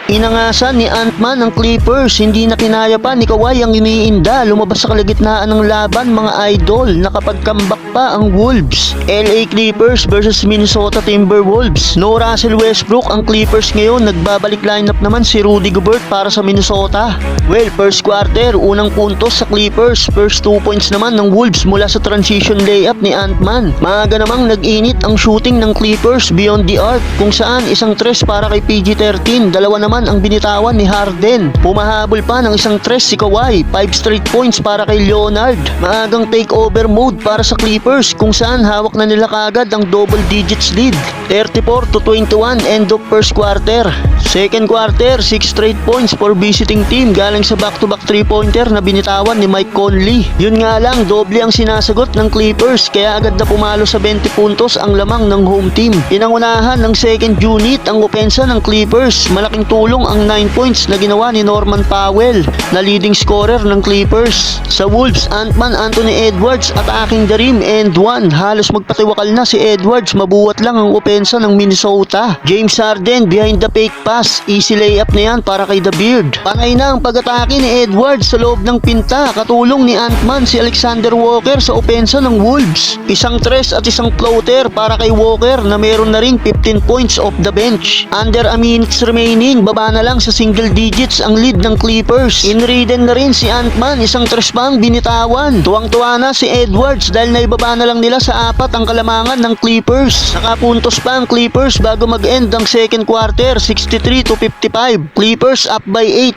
Inangasan ni Ant-Man ang Clippers, hindi na kinaya pa ni Kawhi ang iniinda. Lumabas sa kalagitnaan ng laban mga idol, nakapag-comeback pa ang Wolves. LA Clippers versus Minnesota Timberwolves. No Russell Westbrook ang Clippers ngayon, nagbabalik lineup naman si Rudy Gobert para sa Minnesota. Well, first quarter, unang puntos sa Clippers, first 2 points naman ng Wolves mula sa transition layup ni Ant-Man. Maaga namang nag-init ang shooting ng Clippers beyond the arc, kung saan isang tres para kay PG-13, dalawa naman ang binitawan ni Harden. Pumahabol pa ng isang tres si Kawhi, 5 straight points para kay Leonard. Maagang takeover mode para sa Clippers, kung saan hawak na nila kaagad ang double digits lead, 34-21 end of first quarter. Second quarter, 6 straight points for visiting team galing sa back-to-back 3-pointer na binitawan ni Mike Conley. Yun nga lang, doble ang sinasagot ng Clippers, kaya agad na pumalo sa 20 puntos ang lamang ng home team. Pinangunahan ng second unit ang opensa ng Clippers. Malaking tulong ang 9 points na ginawa ni Norman Powell na leading scorer ng Clippers. Sa Wolves, Ant-Man, Anthony Edwards at aking the rim and one. Halos magpatiwakal na si Edwards, mabuwat lang ang opensa ng Minnesota. James Harden behind the fake pass, easy layup na yan para kay The Beard. Panay na ang pag-atake ni Edwards sa loob ng pinta, katulong ni Ant-Man si Alexander Walker sa opensa ng Wolves. Isang tres at isang floater para kay Walker na meron na ring 15 points off the bench. Under a minutes remaining, baba na lang sa single digits ang lead ng Clippers. Inridden na rin si Ant-Man, isang tres pa ang binitawan. Tuwang-tuwa na si Edwards dahil naibaba na lang nila sa 4 ang kalamangan ng Clippers. Nakapuntos pa ang Clippers bago mag-end ang second quarter, 63-55. Clippers up by 8.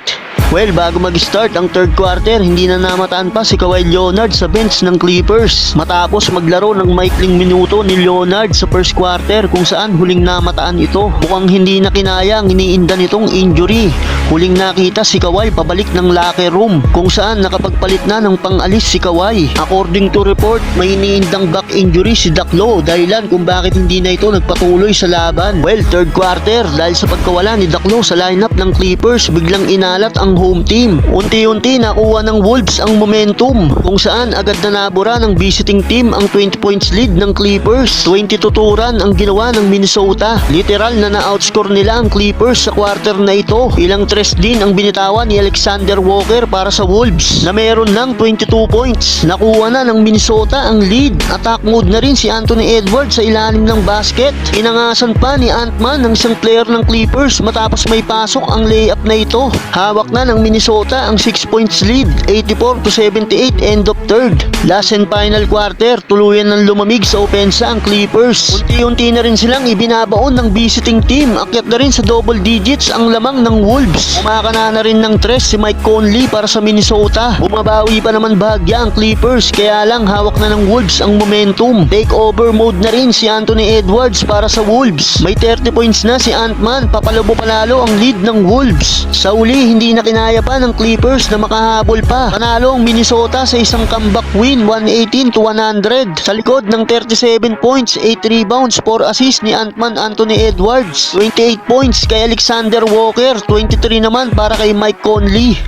Well, bago mag-start ang third quarter, hindi na namataan pa si Kawhi Leonard sa bench ng Clippers. Matapos maglaro ng maikling minuto ni Leonard sa first quarter, kung saan huling namataan ito. Mukhang hindi na kinaya ang iniinda nitong injury. Huling nakita si Kawhi pabalik ng locker room, kung saan nakapagpalit na ng pang-alis si Kawhi. According to report, may iniindang back injury si Daklo, dahilan kung bakit hindi na ito nagpatuloy sa laban. Well, third quarter, dahil sa pagkawala ni Daklo sa lineup ng Clippers, biglang inalat ang home team. Unti-unti nakuha ng Wolves ang momentum, kung saan agad na nabura ng visiting team ang 20 points lead ng Clippers. 22 run ang ginawa ng Minnesota. Literal na na-outscore nila ang Clippers sa quarter na ito. Ilang tres din ang binitawan ni Alexander Walker para sa Wolves na meron ng 22 points. Nakuha na ng Minnesota ang lead. Attack mode na rin si Anthony Edwards sa ilalim ng basket. Inangasan pa ni Ant-Man ng isang player ng Clippers matapos may pasok ang layup na ito. Hawak na ng Minnesota ang 6 points lead, 84-78 end of third. Last and final quarter, tuluyan ng lumamig sa opensa ang Clippers. Unti-unti na rin silang ibinabaon ng visiting team. Akyat na rin sa double digits ang lamang ng Wolves. Umakana na rin ng tres si Mike Conley para sa Minnesota. Bumabawi pa naman bahagya ang Clippers, kaya lang hawak na ng Wolves ang momentum. Takeover mode na rin si Anthony Edwards para sa Wolves. May 30 points na si Ant-Man, papalabo palalo ang lead ng Wolves. Sa uli, hindi na kinaya pa ng Clippers na makahabol pa. Panalo ang Minnesota sa isang comeback win, 118-100. Sa likod ng 37 points, 8 rebounds, 4 assists ni Ant-Man Anthony Edwards. 28 points kay Alexander Walker, 23 naman para kay Mike Conley.